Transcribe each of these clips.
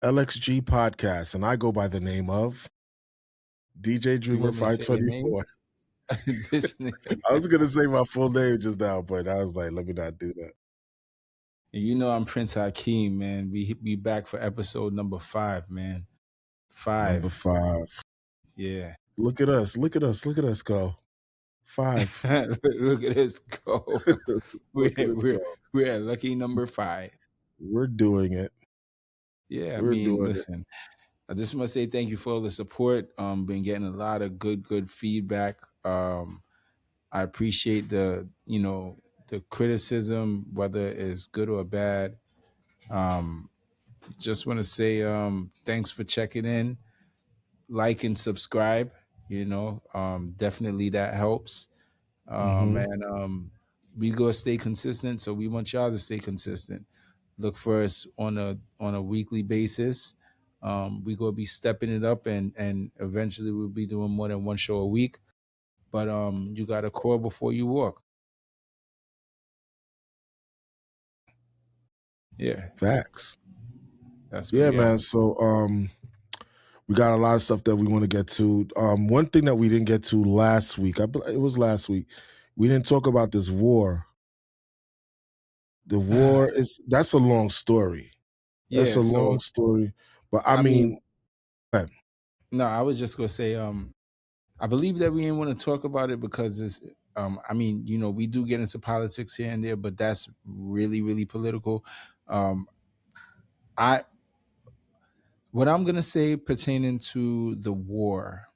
LXG podcast, and I go by the name of DJ Dreamer 524. This nigga. I was gonna say my full name just now, but I was like, let me not do that. You know I'm Prince Hakeem, man. We back for episode number 5, man. 5. Number 5. Yeah. Look at us. Look at us. Look at us go. 5. Look at us go. Look at us go. We're at lucky number 5. We're doing it. Yeah, We're doing listen. I just want to say thank you for all the support. Been getting a lot of good feedback. I appreciate the criticism, whether it's good or bad. Just want to say thanks for checking in, like and subscribe. Definitely that helps. And we gonna stay consistent, so we want y'all to stay consistent. Look for us on a weekly basis. We gonna be stepping it up, and eventually we'll be doing more than one show a week. But you gotta crawl before you walk. Yeah, Facts. that's man. So we got a lot of stuff that we want to get to. One thing that we didn't get to last week, it was last week, we didn't talk about this war. The war that's a long story. That's a long story. But I mean no, I was just gonna say, I believe that we didn't want to talk about it because it's we do get into politics here and there, but that's really, really political. What I'm gonna say pertaining to the war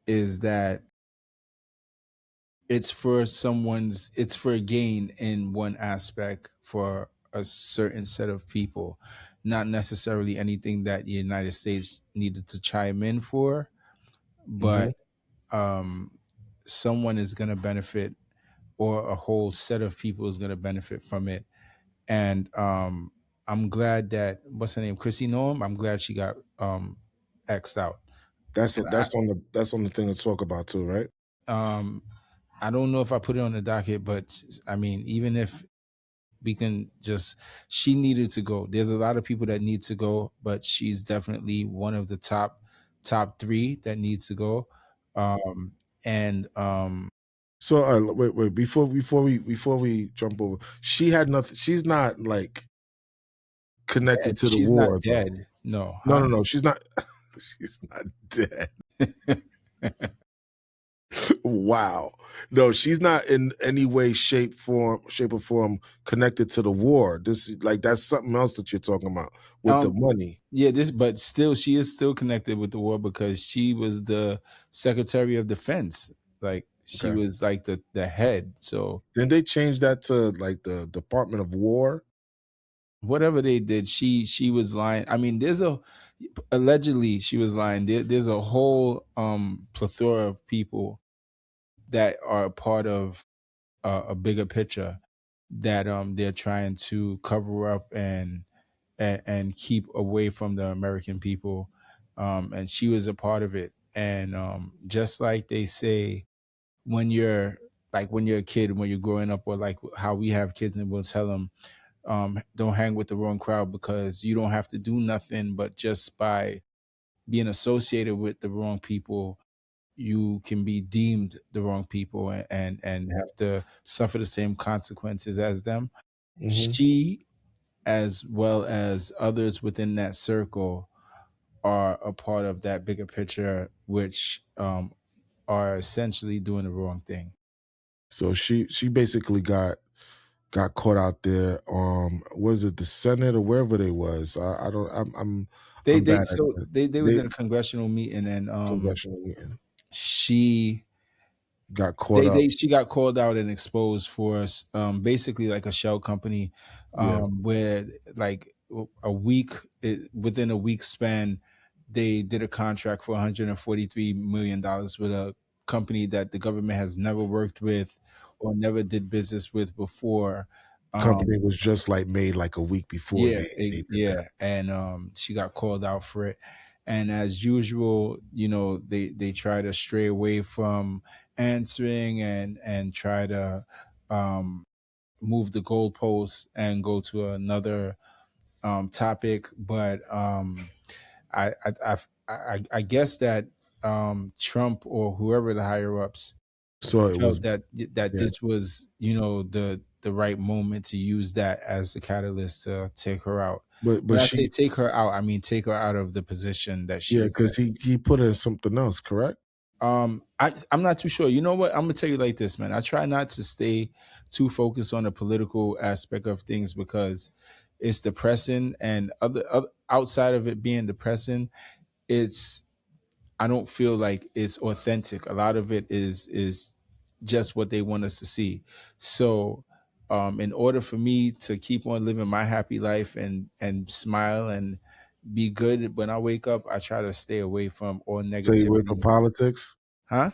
is that it's for a gain in one aspect for a certain set of people, not necessarily anything that the United States needed to chime in for, but someone is going to benefit, or a whole set of people is going to benefit from it. And I'm glad that, what's her name, Chrissy Noam, I'm glad she got X'd out. That's on the thing to talk about too, right? I don't know if I put it on the docket, but I mean, even if we can she needed to go. There's a lot of people that need to go, but she's definitely one of the top 3 that needs to go. So wait, before we jump over, she had nothing. She's not like connected to the war. Not dead. No. No. She's not. She's not dead. Wow. No, she's not in any way, shape or form connected to the war. This that's something else that you're talking about with the money. Yeah, but still, she is still connected with the war because she was the Secretary of Defense. Like she was like the head. So then they changed that to like the Department of War. Whatever they did, she was lying. I mean, allegedly she was lying. There's a whole plethora of people that are a part of a bigger picture that they're trying to cover up and keep away from the American people. And she was a part of it. And just like they say, when you're a kid, when you're growing up, or like how we have kids and we'll tell them, don't hang with the wrong crowd, because you don't have to do nothing, but just by being associated with the wrong people, you can be deemed the wrong people and have to suffer the same consequences as them. She, as well as others within that circle, are a part of that bigger picture, which are essentially doing the wrong thing. So she basically got caught out there. Was it the Senate or wherever they was? They was in a congressional meeting, and she got caught up. She got called out and exposed for basically like a shell company, where like within a week span, they did a contract for $143 million with a company that the government has never worked with or never did business with before. Company was just like made like a week before. And she got called out for it. And as usual, they try to stray away from answering and try to move the goalposts and go to another topic, but I guess that Trump or whoever the higher ups So it was, felt that yeah. this was, the right moment to use that as the catalyst to take her out. But When I say she, take her out, I mean take her out of the position that she yeah, was in. because he put in something else, correct? I'm not too sure. You know what? I'm gonna tell you like this, man. I try not to stay too focused on the political aspect of things because it's depressing, and other outside of it being depressing, it's I don't feel like it's authentic. A lot of it is just what they want us to see. So, in order for me to keep on living my happy life and smile and be good when I wake up, I try to stay away from all Stay away from negativity. politics. Huh?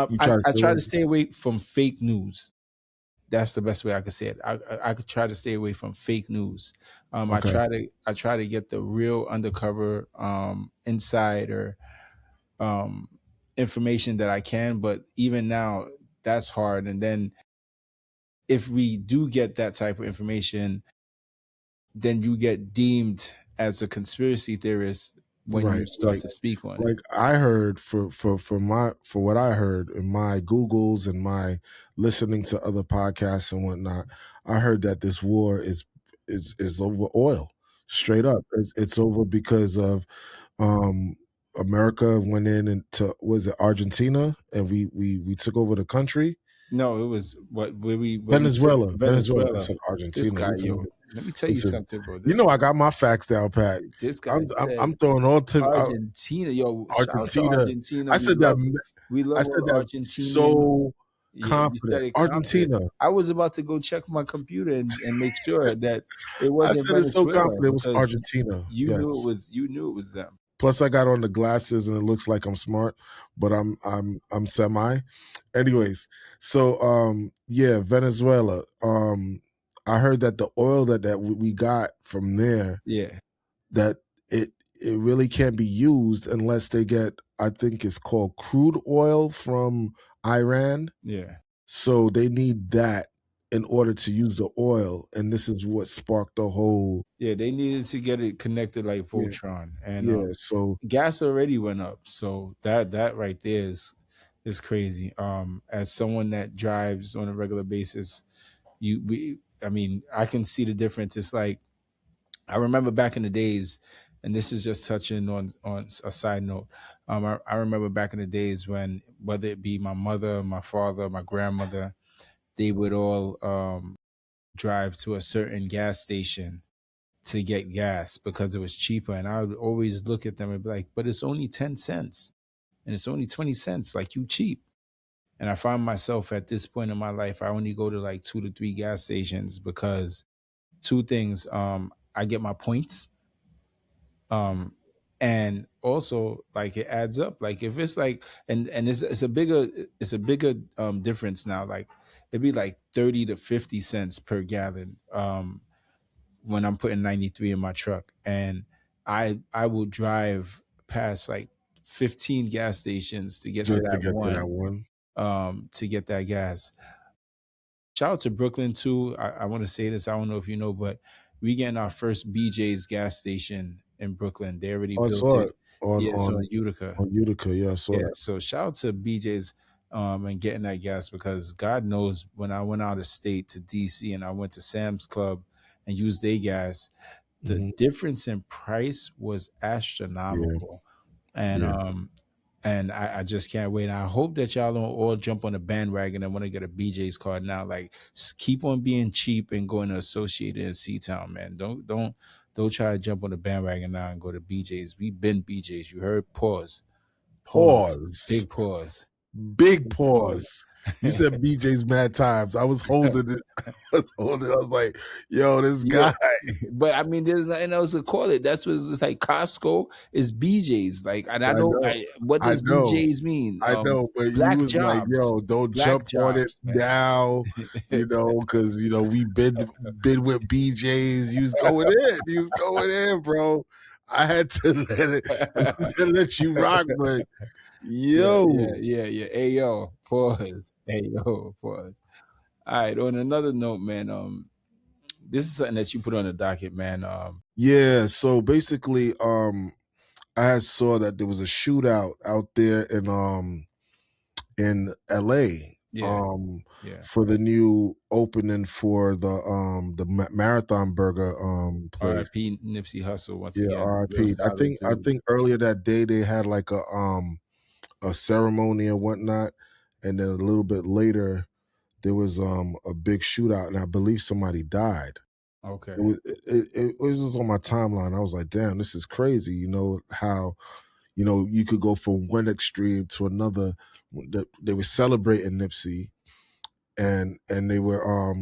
You I try to I stay try away. to stay away from fake news. That's the best way I could say it. I could try to stay away from fake news. Okay. I try to get the real undercover insider information that I can, but even now that's hard. And then if we do get that type of information, then you get deemed as a conspiracy theorist when Right. you start to speak on it. Like I heard for what I heard in my Googles and my listening to other podcasts and whatnot, I heard that this war is over oil. Straight up. It's over because of um America went in into, was it Argentina, and we took over the country. No, it was where we took Venezuela. I Venezuela. said This Argentina. guy, yo, let me tell you Listen. something, bro. You know I got my facts down pat. This guy I'm said throwing all Argentina, yo. Shout out to Argentina. Argentina. I said that. We I love said our that Argentinians. so Yeah, you said confident. it confident. Argentina. I was about to go check my computer and make sure that it I wasn't said it so Venezuela confident. It was because Argentina. you knew it Yes. was them. Plus, I got on the glasses, and it looks like I'm smart, but I'm semi. Anyways, so yeah, Venezuela. I heard that the oil that we got from there, Yeah, that it really can't be used unless they get, I think it's called crude oil from Iran. yeah, So they need that in order to use the oil, and this is what sparked the whole. yeah. They needed to get it connected like Yeah, Voltron, and yeah. So gas already went up. So that right there is crazy. As someone that drives on a regular basis, I mean, I can see the difference. It's like I remember back in the days, and this is just touching on a side note. I remember back in the days when whether it be my mother, my father, my grandmother, they would all drive to a certain gas station to get gas because it was cheaper, and I would always look at them and be like, "But it's only 10 cents, and it's only 20 cents. Like you cheap." And I find myself at this point in my life, I only go to like 2 to 3 gas stations because two things: I get my points, and also like it adds up. Like if it's like, and it's a bigger difference now. Like it'd be like 30 to 50 cents per gallon when I'm putting 93 in my truck, and I will drive past like 15 gas stations to get to just to that get to that one one. to get that gas. Shout out to Brooklyn too. I want to say this. I don't know if you know, but we getting our first BJ's gas station in Brooklyn. They already Oh, I built saw it. it on Yeah, so in Utica. Utica. Yeah, I saw Yeah, that. so shout out to BJ's and getting that gas because God knows when I went out of state to DC and I went to Sam's Club and used their gas, the Hmm. difference in price was Yeah, astronomical. And yeah. I just can't wait. I hope that y'all don't all jump on the bandwagon and want to get a BJ's card now. Like, keep on being cheap and going to Associated and C-Town, man. Don't try to jump on the bandwagon now and go to BJ's. We been BJ's. You heard? Pause. Pause. Pause. Big pause. Big Big pause. pause. You said BJ's mad times. I was holding it. I was holding it. I was like, yo, this Yeah, guy. but I mean, there's nothing else to call it. That's what it's like. Costco is BJ's. Like, and I I know. know. What I does know. BJ's mean? I know, but you Black was like, jobs, yo, don't black jump on it jobs, man. now, because we been with BJ's. You was going in. You was going in, bro. I had to let you rock, but yo. Yeah. Hey yo, pause. Hey yo, pause. All right. On another note, man. this is something that you put on the docket, man. Yeah, so basically, I had saw that there was a shootout out there in LA, Yeah, yeah. for the new opening for the Marathon Burger place. R.I.P. Nipsey Hussle once Yeah, again. Real R.I.P. solid I dude. think earlier that day they had like a ceremony and whatnot, and then a little bit later there was a big shootout, and I believe somebody died. Okay. It was just on my timeline. I was like, damn, this is crazy. You know how you could go from one extreme to another. They were celebrating Nipsey, and they were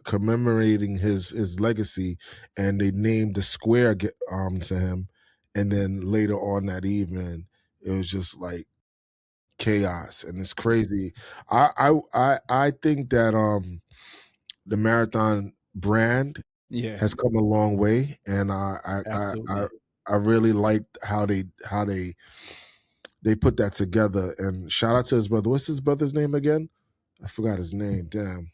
commemorating his legacy, and they named the square to him, and then later on that evening it was just like chaos, and it's crazy. I think that the marathon brand Yeah, has come a long way, and absolutely. I really liked how they put that together. And shout out to his brother. What's his brother's name again? I forgot his name. Damn.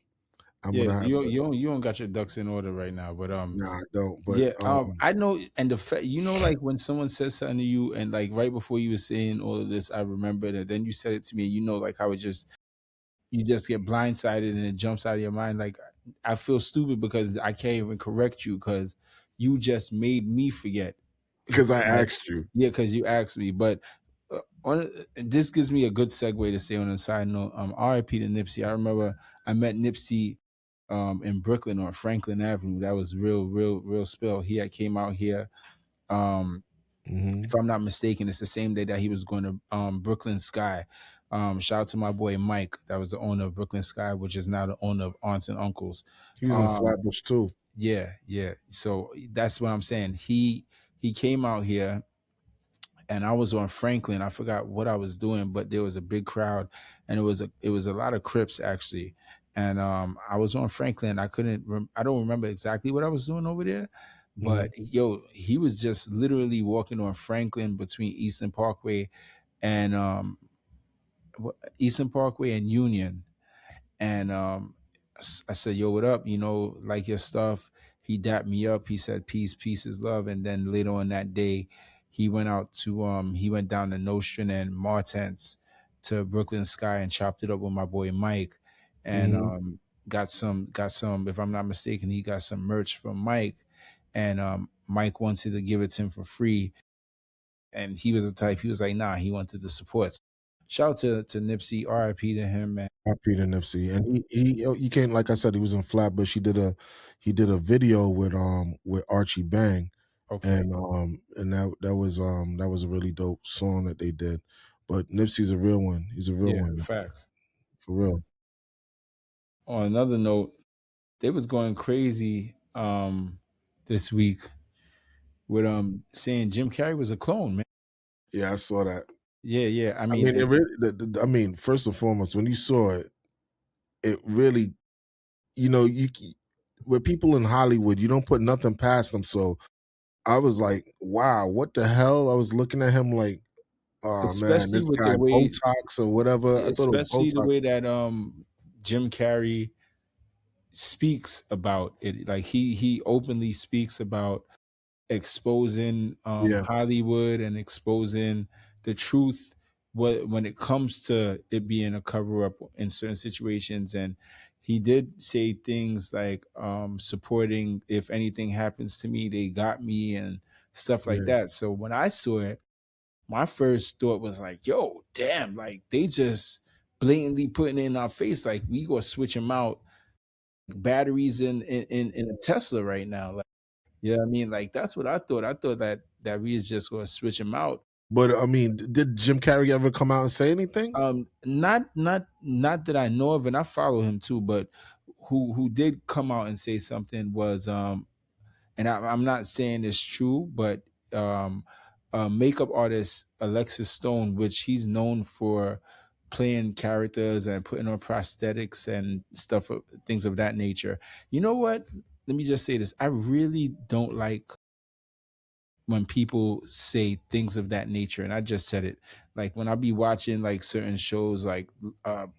I'm Yeah, gonna have to. you don't got your ducks in order right now, but Nah, I don't. But yeah, I know, and the fact, like when someone says something to you, and like right before you were saying all of this, I remembered, and then you said it to me, like how it just you just get blindsided and it jumps out of your mind. Like I feel stupid because I can't even correct you because you just made me forget. because I Like, asked you. yeah, because you asked me. But this gives me a good segue to say on a side note. R.I.P. to Nipsey. I remember I met Nipsey in Brooklyn on Franklin Avenue. That was real spill. He had came out here. Um, Hmm. if I'm not mistaken, it's the same day that he was going to Brooklyn Sky. Shout out to my boy Mike, that was the owner of Brooklyn Sky, which is now the owner of Aunts and Uncles. He was in Um, Flatbush too. yeah, yeah. So that's what I'm saying. He came out here and I was on Franklin. I forgot what I was doing, but there was a big crowd, and it was a lot of Crips actually. And I was on Franklin. I don't remember exactly what I was doing over there, Hmm. but yo, he was just literally walking on Franklin between Eastern Parkway and Eastern Parkway and Union. And I said, "Yo, what up? Like your stuff." He dapped me up. He said, "Peace, peace is love." And then later on that day, he went down to Nostrand and Martens to Brooklyn Sky and chopped it up with my boy Mike, and Hmm. got some. If I'm not mistaken, he got some merch from Mike, and Mike wanted to give it to him for free. And he was the type. He was like, "Nah," he wanted the support. Shout out to Nipsey, R.I.P. to him, man. I Peter Nipsey, and he came, like I said, he was in Flatbush. He did a video with Archie Bang, Okay. and that was a really dope song that they did. But Nipsey's a real one. He's a real Yeah, one, man, facts. for real. On another note, they was going crazy this week with saying Jim Carrey was a clone, man. Yeah, I saw that. Yeah, yeah. I I mean, mean, it really. I mean, first and foremost, when you saw it, it really, you with people in Hollywood, you don't put nothing past them. So I was like, wow, what the hell? I was looking at him like, oh man, especially this with the guy way Botox or whatever. I thought it was especially the way Botox. that Jim Carrey speaks about it. Like he openly speaks about exposing Yeah, Hollywood and exposing the truth when it comes to it being a cover up in certain situations. And he did say things like supporting, if anything happens to me, they got me, and stuff like yeah. that. So when I saw it, my first thought was like, yo, damn, like they just blatantly putting it in our face, like we gonna switch them out batteries in a Tesla right now. Like, yeah, I mean, like that's what I thought. I thought that we was just gonna switch him out. But I mean, did Jim Carrey ever come out and say anything? Not that I know of, and I follow him too. But who did come out and say something was and I'm not saying it's true, but um, makeup artist Alexis Stone, which he's known for playing characters and putting on prosthetics and stuff, things of that nature. You know what? Let me just say this: I really don't like when people say things of that nature, and I just said it. Like when I be watching like certain shows, like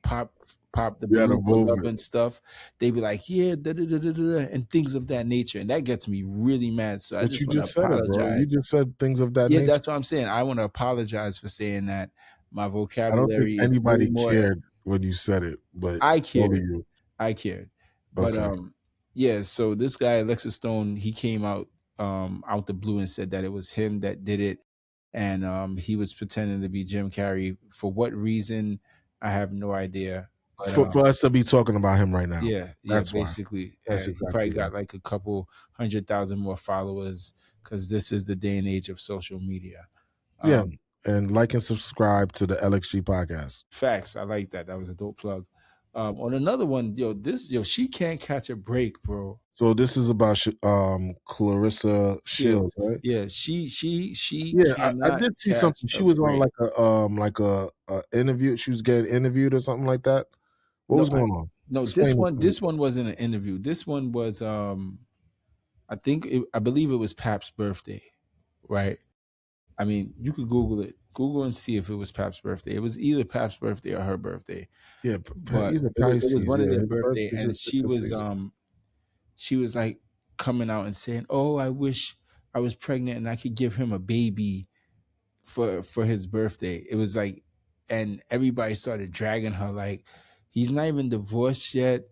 pop. pop the You had a balloon for love movement. and stuff, they be like, yeah, da, da, da, da, da, and things of that nature. And that gets me really mad. So I But just you want to just said it, bro. You apologize. just said things of that Yeah, nature. that's what I'm saying. I want to apologize for saying that. My I don't think vocabulary is way anybody more. cared when you said it, but I only cared. you. I cared. But Okay. yeah, so this guy, Alexis Stone, he came out the blue and said that it was him that did it. And he was pretending to be Jim Carrey. For what reason, I have no idea. But For us to be talking about him right now. yeah, That's why. basically. That's He probably exactly why. got like a couple 100,000 more followers because this is the day and age of social media. Yeah. And like and subscribe to the LXG podcast. Facts. I like that. That was a dope plug. On another one, she can't catch a break, bro. So this is about Clarissa Shields, Shields. right? Yeah, she Yeah, I cannot did see catch something. She a was on break. like a interview. She was getting interviewed or something like that. What No, was going on? no, Explain it to me. this one wasn't an interview. This one was I believe it was Pap's birthday, right? I mean, you could Google it. Google and see if it was Pap's birthday. It was either Pap's birthday or her birthday. Yeah, But he's a it was Pisces. one of Yeah, their his birth birthday, is and she was like coming out and saying, "Oh, I wish I was pregnant and I could give him a baby for his birthday." It was like, and everybody started dragging her like, he's not even divorced yet.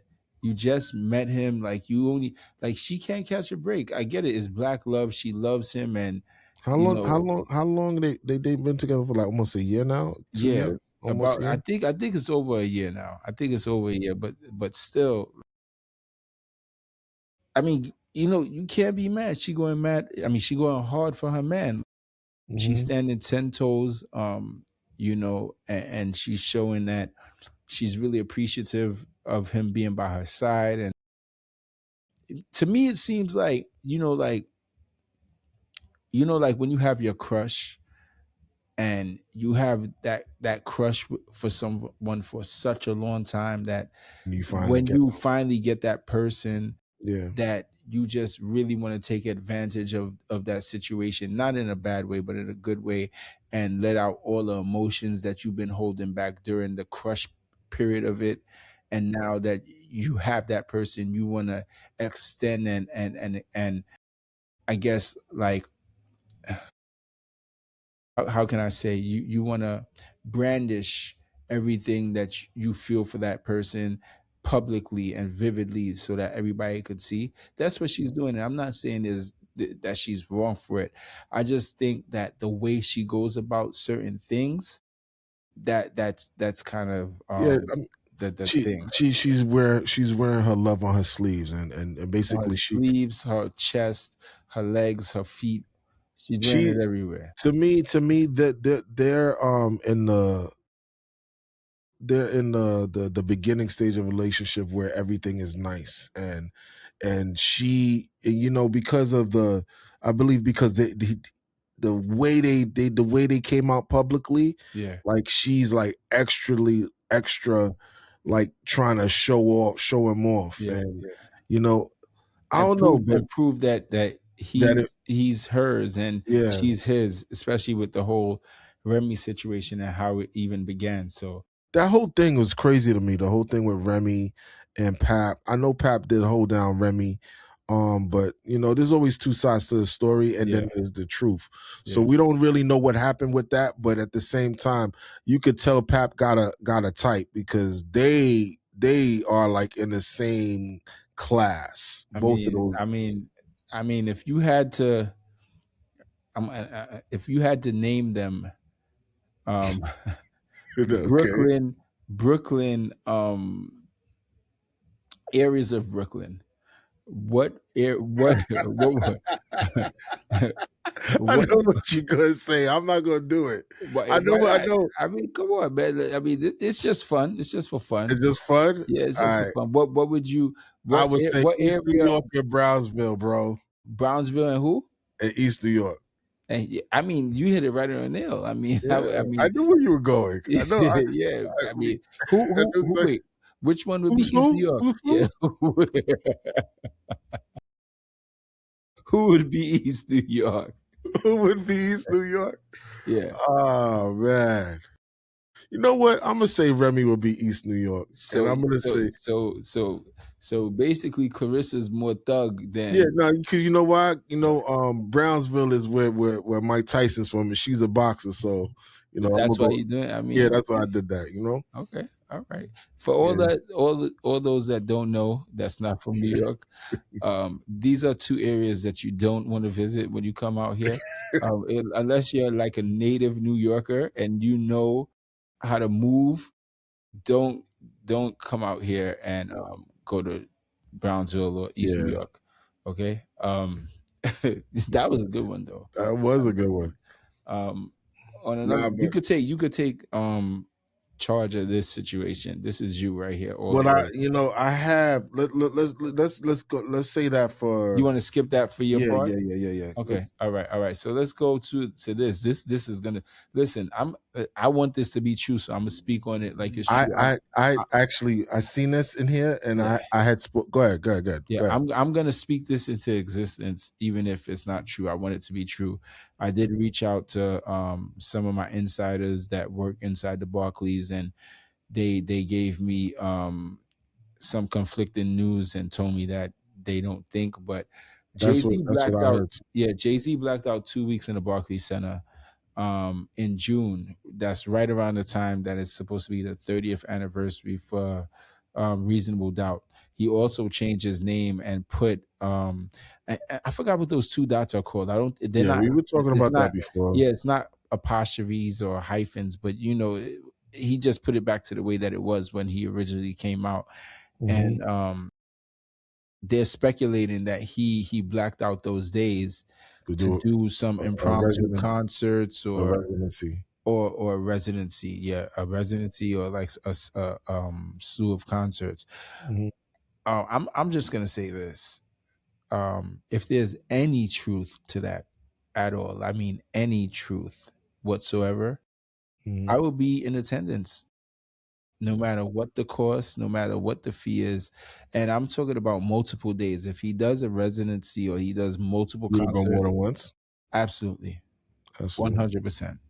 You just met him. Like you only like she can't catch a break. I get it. It's black love. She loves him, and How you long? know, How long they've been together for like almost a year now? 2 years? yeah. Almost a About year. I think it's over a year now. I think it's over a year, but still, I mean, you can't be mad. She going mad. I mean, she going hard for her man. She's Hmm. standing 10 toes. And she's showing that she's really appreciative of him being by her side. And to me, it seems like like when you have your crush and you have that crush for someone for such a long time that And you finally when get you them. finally get that person Yeah. that you just really want to take advantage of that situation, not in a bad way, but in a good way, and let out all the emotions that you've been holding back during the crush period of it. And now that you have that person, you want to extend and I guess like how can I say, you want to brandish everything that you feel for that person publicly and vividly so that everybody could see. That's what she's doing. And I'm not saying that she's wrong for it. I just think that the way she goes about certain things, that's kind of Yeah. the thing. She's wearing her love on her sleeves, and On her basically sleeves, her chest, her legs, her feet. She's wearing she it everywhere. to me that they're they're in the beginning stage of a relationship where everything is nice, and she, because of I believe because the way the way they came out publicly, Yeah. like she's like extra like trying to show him off, Yeah. and you know I and don't know, prove but and prove that that it he's hers and yeah, she's his, especially with the whole Remy situation and how it even began. So that whole thing was crazy to me. The whole thing with Remy and Pap. I know Pap did hold down Remy, but there's always two sides to the story, and yeah, then there's the truth. So yeah. we don't really know what happened with that, but at the same time, you could tell Pap got a type because they are like in the same class. I Both of mean, those. I mean, if you had to, if you had to name them, um, Okay. Brooklyn, areas of Brooklyn. What I what know what you're gonna say. I'm not gonna do it. why I know. why I not? know. I mean, come on, man. I mean, it's just fun. It's just for fun. It's just fun. Yeah, it's All just for right. fun. What would you I would say what East New area? York or Brownsville, bro. Brownsville and who? And East New York. And I mean, you hit it right on the nail. I mean, Yeah, I I mean, knew where you were going. I know. yeah. I mean, I knew exactly. wait, which one would be Who's East New who? York? Who's Yeah, who? who would be East New York? Who would be East New York? Yeah, Oh man. You know what? I'm gonna say Remy will be East New York, and So I'm gonna so say so so so basically, Clarissa's more thug yeah, than. no, because you know why? Brownsville is where Mike Tyson's from, and she's a boxer, so I'm gonna That's why go. you're doing. I Yeah, mean, that's why I okay. did that. Okay, all right. For all Yeah, that, all those that don't know, that's not from New York. These are two areas that you don't want to visit when you come out here, unless you're like a native New Yorker and you know how to move. Don't don't come out here and go to Brownsville or East New yeah, York. Okay, that was a good one though. that was That a was a good good one. one. On another, Nah, but you could take charge of this situation. This is you right here all the what way. I have. Let's go. Let's say that You for want to skip that for your yeah, part? yeah. Okay, all right, all right. So let's go to this. This is gonna listen. I want this to be true, so I'm gonna speak on it like it's true. I I actually I seen this in here, and yeah, I had spoke. Go ahead, go ahead, go ahead, yeah. go ahead. I'm gonna speak this into existence, even if it's not true. I want it to be true. I did reach out to some of my insiders that work inside the Barclays, and they gave me some conflicting news and told me that they don't think, but Jay-Z That's blacked what I out. heard. Too. Yeah, Jay-Z blacked out 2 weeks in the Barclays Center in June. That's right around the time that is supposed to be the 30th anniversary for Reasonable Doubt. He also changed his name and put I forgot what those two dots are called. I don't they're Yeah, not we were talking it's about not that before. yeah, it's not apostrophes or hyphens, but he just put it back to the way that it was when he originally came out. Hmm. And they're speculating that he blacked out those days To to do do some a impromptu concerts residency. or a residency, yeah, a residency or like a slew of concerts. Hmm. I'm just gonna say this: if there's any truth to that at all, I mean any truth whatsoever, Hmm. I will be in attendance no matter what the cost, no matter what the fee is. And I'm talking about multiple days. If he does a residency or he does multiple You would go more concerts, than once. absolutely, Absolutely. 100%,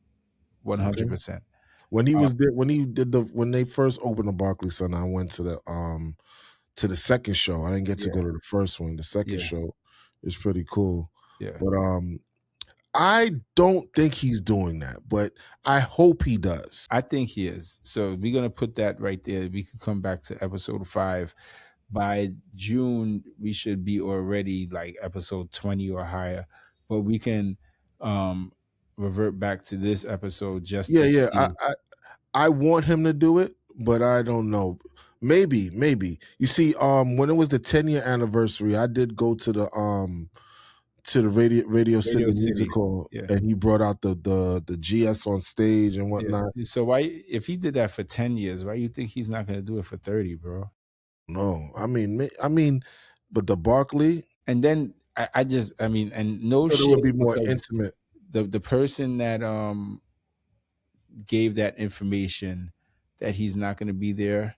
one Okay. hundred percent. When he Uh, was there, when they first opened the Barclays Center, I went to the second show. I didn't get to yeah, go to the first one. The second yeah, show is pretty cool. yeah. But I don't think he's doing that, but I hope he does. I think he is. So we're gonna put that right there. We could come back to episode 5. By June, we should be already like episode 20 or higher. But we can um revert back to this episode just Yeah, to yeah. see. I want him to do it, but I don't know. Maybe. You see, when it was the 10-year anniversary, I did go to the Radio City Radio Music City. Hall, Yeah. and he brought out the GS on stage and Yeah. whatnot. So why, if he did that for 10 years, why you think he's not going to do it for 30, bro? No, I mean, but the Barkley, And then I mean, and no thought it would be shade, more because intimate. the person that gave that information that he's not going to be there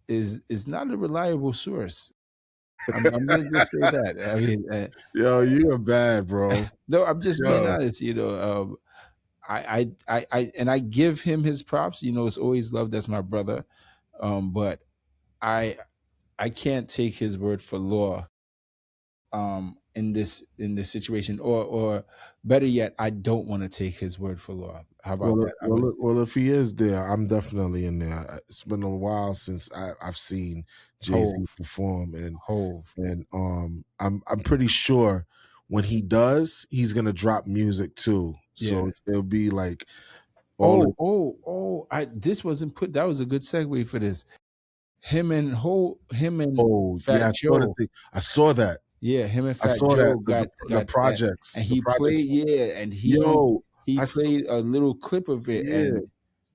is not a reliable source. I'm going to just say that. I mean, Yo, you are bad, bro. no, I'm just being Yo, honest. And I give him his props. It's always love. That's my brother. But I I can't take his word for law in this situation, or better yet, I don't want to take his word for law. How about that? I would say if he is there, I'm definitely in there. It's been a while since I've seen Jay-Z Hove, perform, and Hove. I'm pretty sure when he does, he's gonna drop music too. Yeah. So it'll be like all the Oh! I This wasn't put. That was a good segue for this. Him and oh Fat yeah, Joe. I saw that. Yeah, him and I Fat saw that Joe got the got projects, and he played. Yeah, and Yo, he I saw, played a little clip of it, yeah. and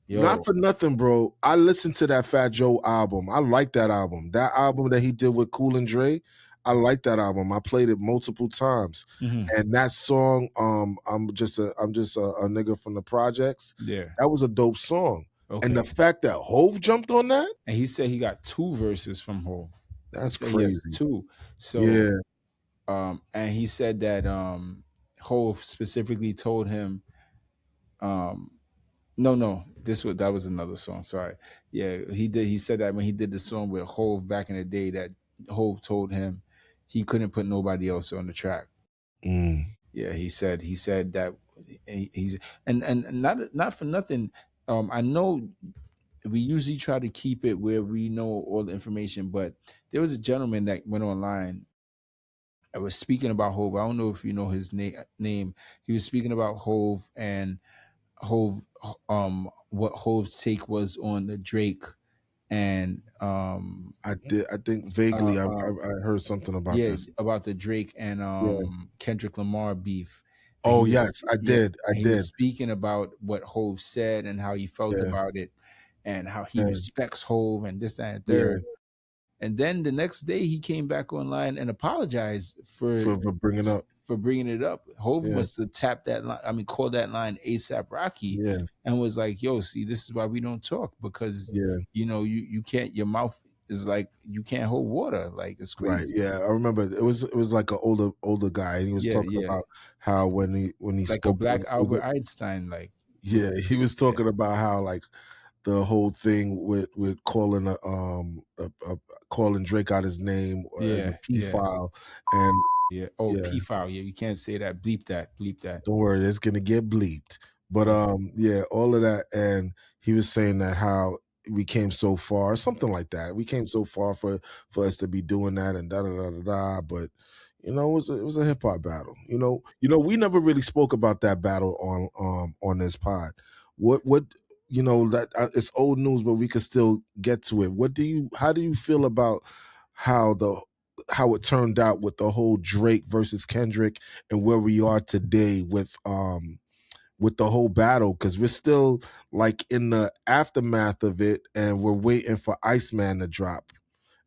Not yo, for nothing, bro. I listened to that Fat Joe album. I like that album. That album that he did with Cool and Dre. I like that album. I played it multiple times. mhm, And that song, I'm just a nigga from the projects. yeah, That was a dope song. And okay. the fact that Hove jumped on that, And he said he got 2 verses from Hov. He that's said he has crazy. 2. So, Yeah. and he said that Hov specifically told him, um No, that was another song. Sorry. Yeah, he did. He said that when he did the song with Hove back in the day, that Hove told him he couldn't put nobody else on the track. Mm. Yeah, he said that he's and not for nothing. I know we usually try to keep it where we know all the information, but there was a gentleman that went online. I was speaking about Hove. I don't know if you know his name. He was speaking about Hove and Hove, what Hove's take was on the Drake and I did. I think vaguely I heard something about yeah, this. about the Drake and Yeah. Kendrick Lamar beef. And Oh yes, I yeah, did. I and he was did. speaking about what Hove said and how he felt Yeah. about it and how he Yeah. respects Hove and this, that, and Yeah. third. And then the next day he came back online and apologized For bringing up. for bringing it up. Hove Yeah. must have tapped that line. I mean, called that line ASAP Rocky, Yeah. and was like, "Yo, see, this is why we don't talk because Yeah. you can't. Your mouth is like you can't hold water. Like it's Right. crazy. Yeah. I remember it was like an older guy, and he was Yeah, talking yeah, about how when he like a spoke to black him, Albert Einstein. Like yeah, he was yeah, talking about how like the whole thing with calling calling Drake out his name as a yeah, P yeah, file, and yeah. Oh, yeah, P file. Yeah, you can't say that. Bleep that. Bleep that. don't worry, it's gonna get bleeped. But Yeah. yeah, all of that, and he was saying that how we came so far, something like that. We came so far for us to be doing that, and da da da da da. But it was a hip hop battle. We never really spoke about that battle on this pod. What that it's old news, but we could still get to it. How do you feel about how the how it turned out with the whole Drake versus Kendrick and where we are today with the whole battle? Because we're still like in the aftermath of it, and we're waiting for Iceman to drop.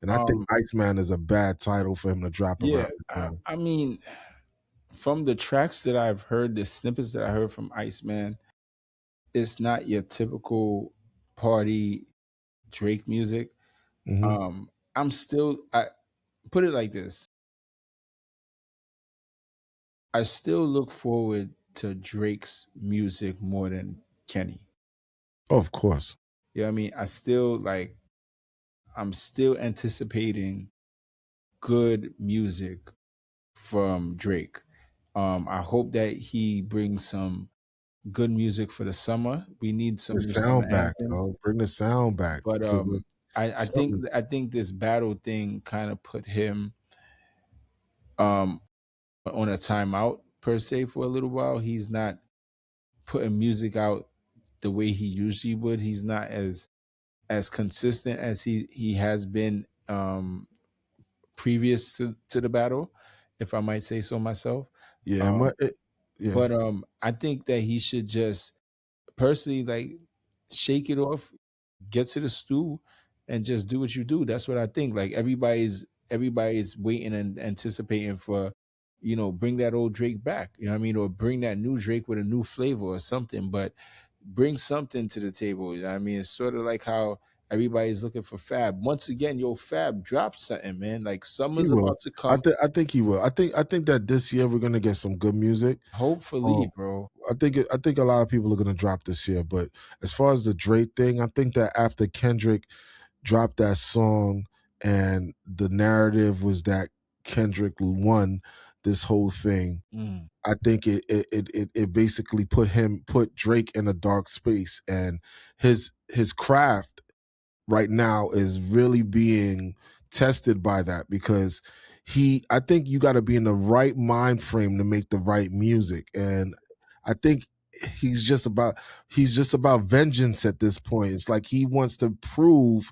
And I think Um. Iceman is a bad title for him to drop Yeah. around this time. I mean, from the tracks that I've heard, the snippets that I heard from Iceman, it's not your typical party Drake music. Hmm. I put it like this. I still look forward to Drake's music more than Kenny. Oh, of course. You know what I mean? I'm still anticipating good music from Drake. I hope that he brings some good music for the summer. We need The some new summer sound back, anthems. yo. Bring the sound back But because something. I think this battle thing kind of put him um on a timeout per se for a little while. He's not putting music out the way he usually would. He's not as consistent as he has been previous to the battle, if I might say so myself. Yeah, Um yeah. but I think that he should just personally like shake it off, get to the stool, and just do what you do. That's what I think. Like everybody's waiting and anticipating for, bring that old Drake back. You know what I mean? Or bring that new Drake with a new flavor or something. But bring something to the table. You know what I mean? It's sort of like how everybody's looking for Fab. Once again, Fab dropped something, man. Like He summer's will. about to I come. think. I think he will. I think that this year we're gonna get some good music. Hopefully, Um, bro. I think a lot of people are gonna drop this year. But as far as the Drake thing, I think that after Kendrick dropped that song, and the narrative was that Kendrick won this whole thing. Mm. I think it basically put Drake in a dark space, and his craft right now is really being tested by that, because I think you got to be in the right mind frame to make the right music. And I think he's just about he's just about vengeance at this point. It's like he wants to prove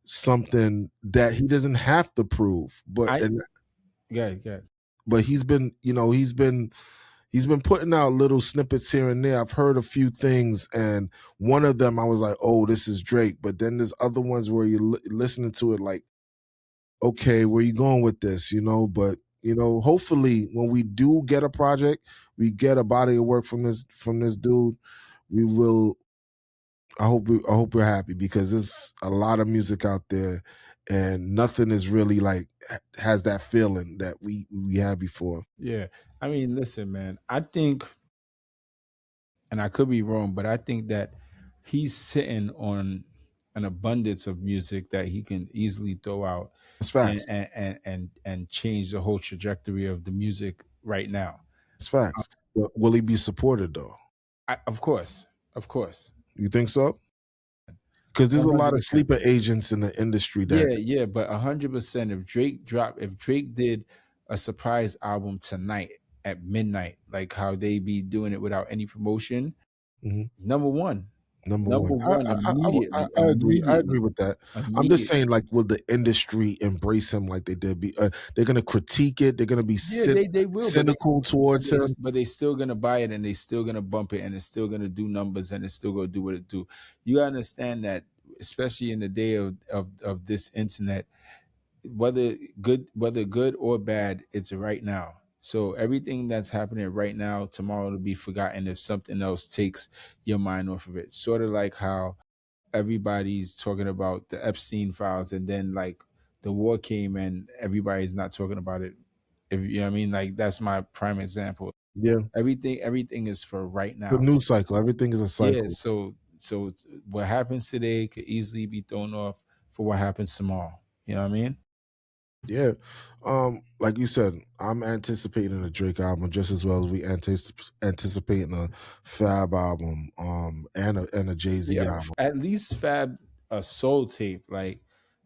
something that he doesn't have to prove. but I and yeah. but he's been putting out little snippets here and there. I've heard a few things, and one of them I was like, "Oh, this is Drake." But then there's other ones where you're listening to it like, "Okay, where you going with this?" But hopefully, when we do get a project, we get a body of work from this dude. We will. I hope we're happy, because there's a lot of music out there, and nothing is really like has that feeling that we had before. Yeah. I mean, listen, man. I think, and I could be wrong, but I think that he's sitting on an abundance of music that he can easily throw out It's and facts. and change the whole trajectory of the music right now. It's facts. But will he be supported though? Of course, of course, You think so? Because there's one a hundred lot of percent. sleeper agents in the industry that Yeah, yeah, but 100%. If Drake did a surprise album tonight at midnight, like how they be doing it without any promotion, Mhm. number one, Number number one. one I agree. I agree with that. I'm just saying, immediately. like, will the industry embrace him like they did? They're gonna critique it. They're gonna be Yeah, they will, cynical towards him. but they still gonna buy it and they still gonna bump it and it's still gonna do numbers and it's still gonna do what it do. You gotta understand that, especially in the day of this internet, whether good or bad, it's right now. So everything that's happening right now, tomorrow will be forgotten if something else takes your mind off of it. Sort of like how everybody's talking about the Epstein files, and then like the war came and everybody's not talking about it. If you know what I mean, like that's my prime example. Yeah, Everything is for right the now. news cycle. Everything is a Yeah, cycle. so what happens today could easily be thrown off for what happens tomorrow. You know what I mean? Yeah. Like you said, I'm anticipating a Drake album just as well as we anticipating a Fab album, and a Jay-Z Yeah, album. at least Fab a soul tape. Like,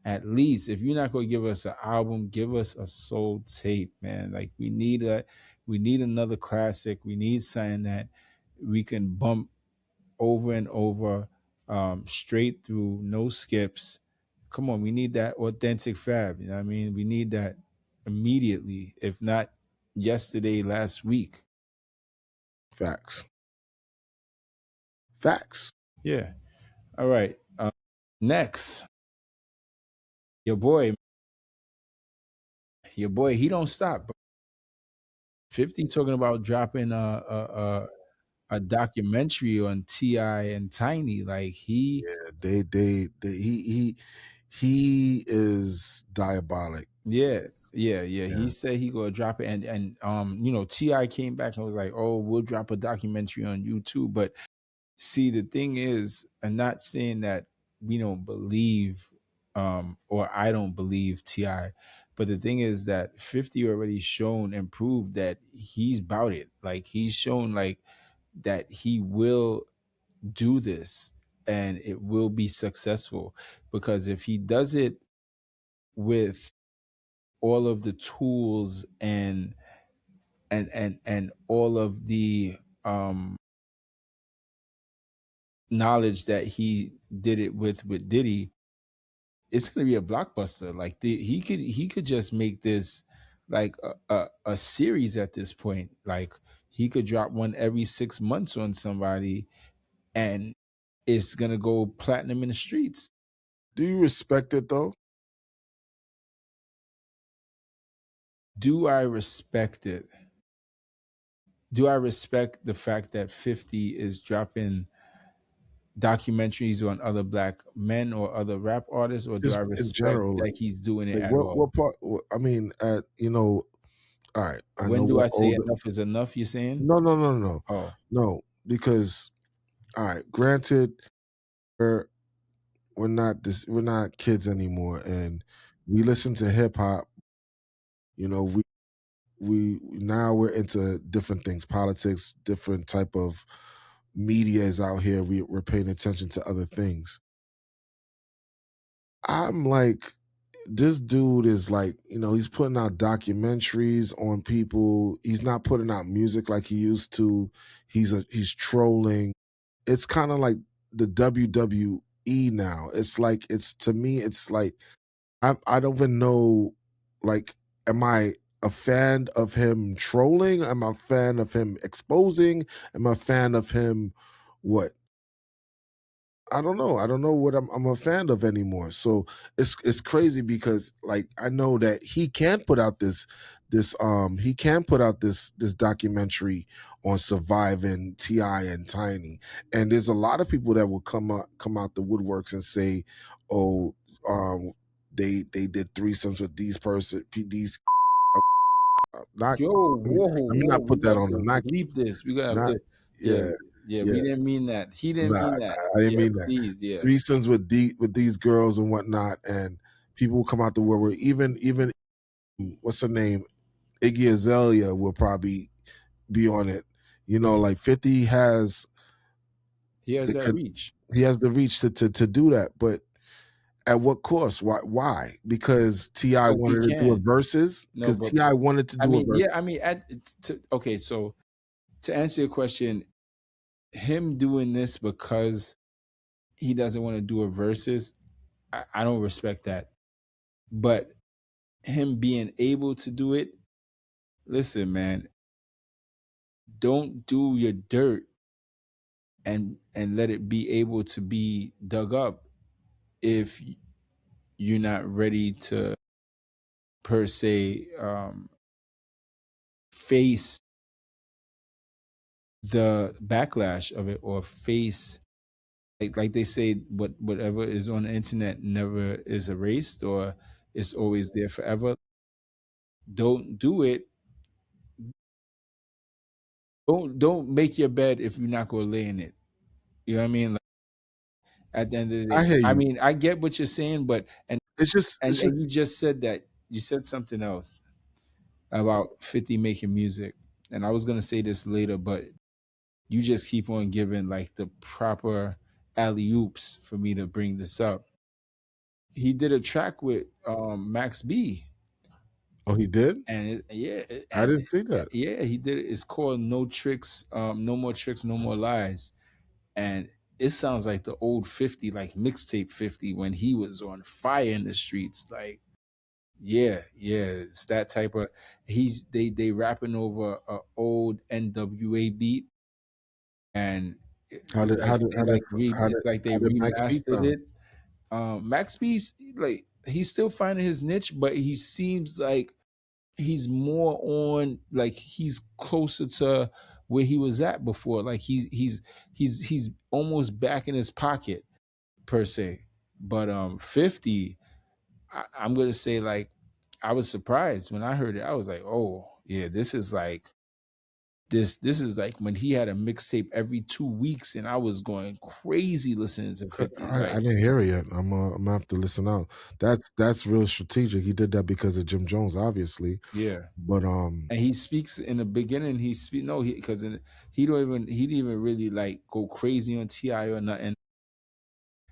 at least if you're not gonna give us an album, give us a soul tape, man. Like we need another classic. We need something that we can bump over and over, straight through, no skips. Come on, we need that authentic Fab. You know what I mean? We need that immediately, if not yesterday, last week. Facts. Facts. Yeah. All right. Next, your boy, he don't stop. 50 talking about dropping a documentary on Ti and Tiny. Like Yeah, he is diabolic. yeah. He Yeah. said he gonna drop it, and Ti came back and was like, "Oh, we'll drop a documentary on YouTube." But see, the thing is, I'm not saying that we don't believe, or I don't believe Ti, but the thing is that 50 already shown and proved that he's about it. Like he's shown like that he will do this and it will be successful, because if he does it with all of the tools and all of the knowledge that he did it with Diddy, it's gonna be a blockbuster. Like he could just make this like a series at this point. Like he could drop one every 6 months on somebody, and it's gonna go platinum in the streets. Do you respect it though? Do I respect it? Do I respect the fact that 50 is dropping documentaries on other black men or other rap artists, or do I Just in respect general, that he's doing it like at all? what part? I mean, all right. I know When do we're I say older. enough is enough, you saying? No. Oh, No, because all right, granted, we're we're not kids anymore, and we listen to hip hop. You know, we now we're into different things, politics, different type of media is out here. We're paying attention to other things. I'm like, this dude is like, he's putting out documentaries on people. He's not putting out music like he used to. He's trolling. It's kind of like the WWE now. It's like, it's to me, it's like I don't even know, like, am I a fan of him trolling? Am I a fan of him exposing? Am I a fan of him what? I don't know. I don't know what I'm a fan of anymore. So it's crazy because like I know that he can put out this documentary on surviving Ti and Tiny, and there's a lot of people that will come out the woodworks and say, oh, they did threesomes with these not yo, let me whoa, let me whoa, not we put that got on them. to Not bleep this. We gonna have not to, yeah, yeah. Yeah, we didn't mean that. He didn't Nah, mean that. I didn't Yeah, mean that. please, yeah. Threesomes with these girls and whatnot, and people will come out the woodwork. Even what's her name, Iggy Azalea will probably be on it. You know, like 50 has He has that reach. he has the reach to do that, but at what cost? Why? Because T.I. Because he wanted to do a can. verses. No, Because but T.I. wanted to I do a mean, verse. yeah, I mean, okay, so to answer your question, him doing this because he doesn't want to do a versus, I don't respect that. But him being able to do it, listen, man, don't do your dirt and let it be able to be dug up if you're not ready to per se face the backlash of it, or face, like they say, whatever is on the internet never is erased, or it's always there forever. Don't do it. Don't make your bed if you're not gonna lay in it. You know what I mean? Like, at the end of the I day, hear I you. mean, I get what you're saying, but It's just and you just said that, you said something else about 50 making music, and I was gonna say this later, but you just keep on giving like the proper alley oops for me to bring this up. He did a track with Max B, oh, he did? and I didn't see that. yeah, he did it. It's called No Tricks, No More Tricks, No More Lies, and it sounds like the old 50, like mixtape 50 when he was on fire in the streets. Like, yeah, it's that type of. They rapping over a old NWA beat, and it's like they how did Max B remastered sound? it. Max B's like, he's still finding his niche, but he seems like he's more on, like he's closer to where he was at before. Like he's almost back in his pocket per se. But 50, I'm gonna say, like, I was surprised when I heard it. I was like, oh yeah, this is like this is like when he had a mixtape every 2 weeks, and I was going crazy listening to 50. I Like, didn't hear it yet. I'm gonna have to listen out. That's real strategic. He did that because of Jim Jones, obviously. yeah. But And he speaks in the beginning. He speak no, because he didn't even really like go crazy on Ti or nothing.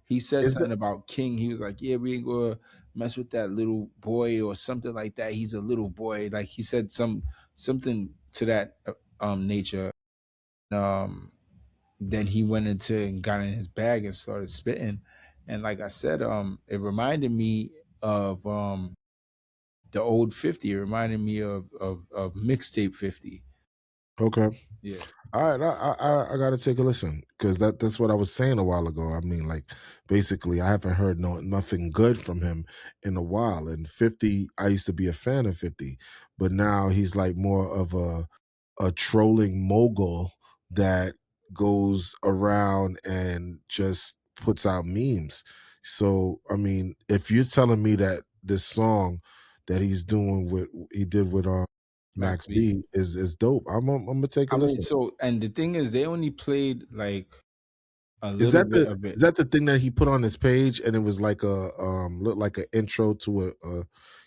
He said is that something about King. He was like, "Yeah, we ain't gonna mess with that little boy," or something like that. He's a little boy. Like, he said something to that nature. Um, then he went into and got in his bag and started spitting. And like I said, it reminded me of the old 50. It reminded me of mixtape 50. okay? Yeah. All right, I gotta take a listen because that's what I was saying a while ago. I mean, like, basically, I haven't heard nothing good from him in a while. And 50, I used to be a fan of 50, but now he's like more of a trolling mogul that goes around and just puts out memes. So, I mean, if you're telling me that this song that he did with Max Max B. B is dope, I'm gonna take a I mean, listen. so, and the thing is, they only played like a little bit of it, Is that the thing that he put on his page and it was like a looked like an intro to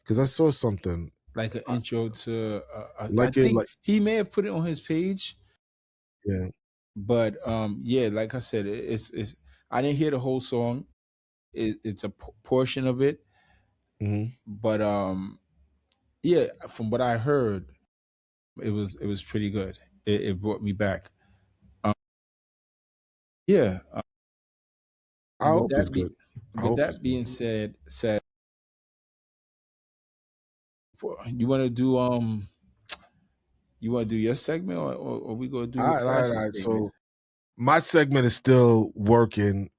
because I saw something like an intro to. I like it think like he may have put it on his page, yeah. but yeah, like I said, it's. I didn't hear the whole song. It's a portion of it, Mhm. but yeah, from what I heard, it was pretty good. It brought me back. Um, yeah. I hope it's good. I With hope it's that good. being said, you want to do your segment, or we gonna do a All fashion right. statement? So my segment is still work in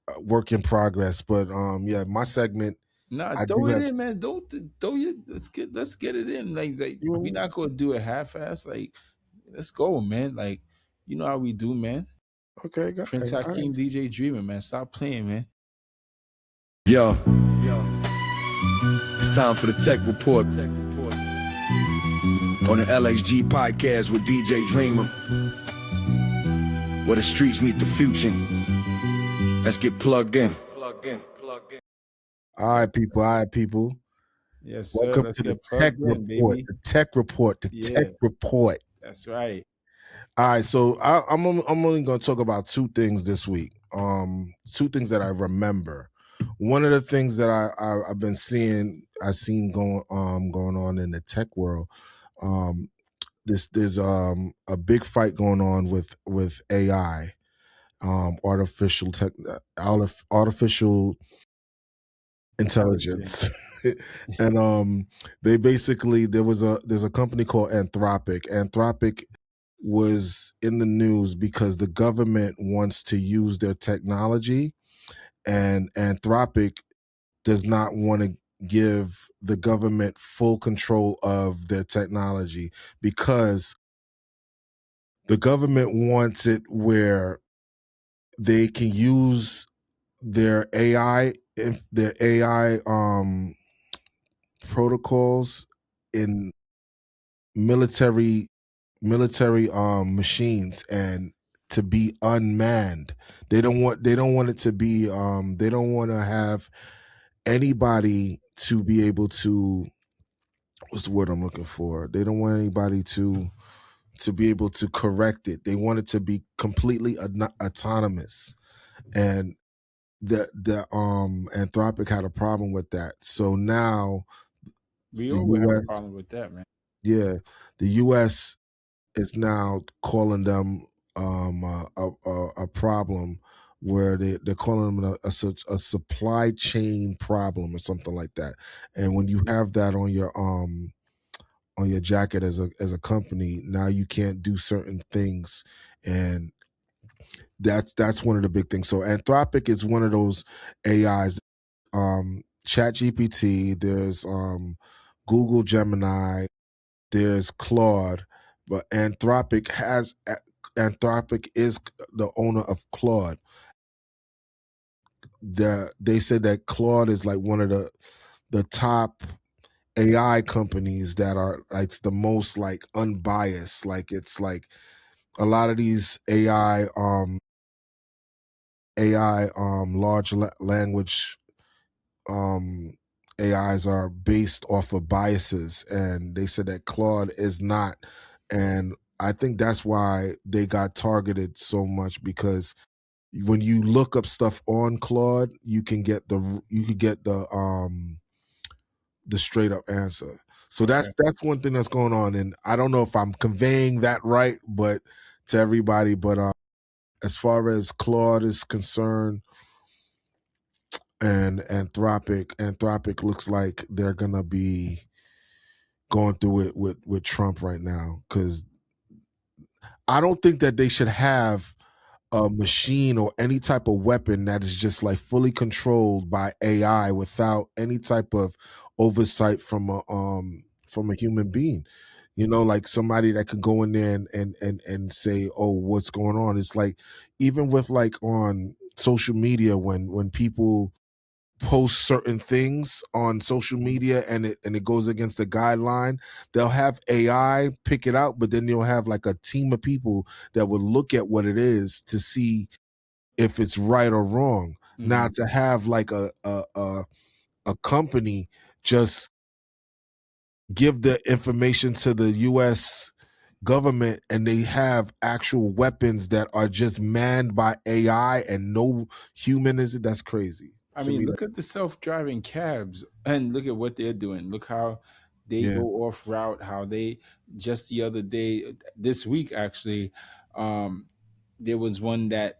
progress, but yeah, my segment Nah, I throw do it have in, man. Don't throw it. Let's get it in. Like, we're you not gonna do it half-ass. Like, let's go, man. Like, you know how we do, man. okay, got Prince it. All right. Hakeem, DJ Dreamer, man. Stop playing, man. Yo, it's time for the tech report on the LXG podcast with DJ Dreamer. where the streets meet the future. Let's get plugged in. All right, people. All right, people. Yes, sir. Welcome Let's to the get Tech plugged in, Report. baby. The Tech Report. The Yeah. Tech Report. That's right. All right, so I'm only going to talk about two things this week. Two things that I remember. One of the things that I've been seeing, I've seen going on in the tech world. There's a big fight going on with AI, artificial intelligence. And they basically there's a company called Anthropic was in the news because the government wants to use their technology, and Anthropic does not want to give the government full control of their technology because the government wants it where they can use their AI protocols in military machines and to be unmanned. They don't want it to be they don't want to have anybody to be able to, what's the word I'm looking for? They don't want anybody to be able to correct it. They want it to be completely autonomous. And the Anthropic had a problem with that. So now We the always have a US, problem with that, man. yeah, the US is now calling them a problem where they're calling them a supply chain problem or something like that. And when you have that on your jacket as a company, now you can't do certain things, and that's one of the big things. So Anthropic is one of those AIs. Chat GPT, there's Google Gemini, there's Claude, but Anthropic is the owner of Claude. They said that Claude is like one of the top AI companies that are like the most like unbiased. Like it's like a lot of these large language AIs are based off of biases, and they said that Claude is not. And I think that's why they got targeted so much, because when you look up stuff on Claude, you can get the straight up answer. So that's one thing that's going on, and I don't know if I'm conveying that right, but to everybody, but as far as Claude is concerned, and Anthropic looks like they're gonna be going through it with Trump right now, because I don't think that they should have a machine or any type of weapon that is just like fully controlled by AI without any type of oversight from a human being. You know, like somebody that could go in there and say, "Oh, what's going on?" It's like even with like on social media, when people post certain things on social media and it goes against the guideline, they'll have AI pick it out, but then you'll have like a team of people that would look at what it is to see if it's right or wrong. Mm-hmm. Now to have like a company just give the information to the US government and they have actual weapons that are just manned by AI and no human is it, that's crazy. I mean, look at the self-driving cabs and look at what they're doing. Look how they go off route, how they just the other day, this week actually, there was one that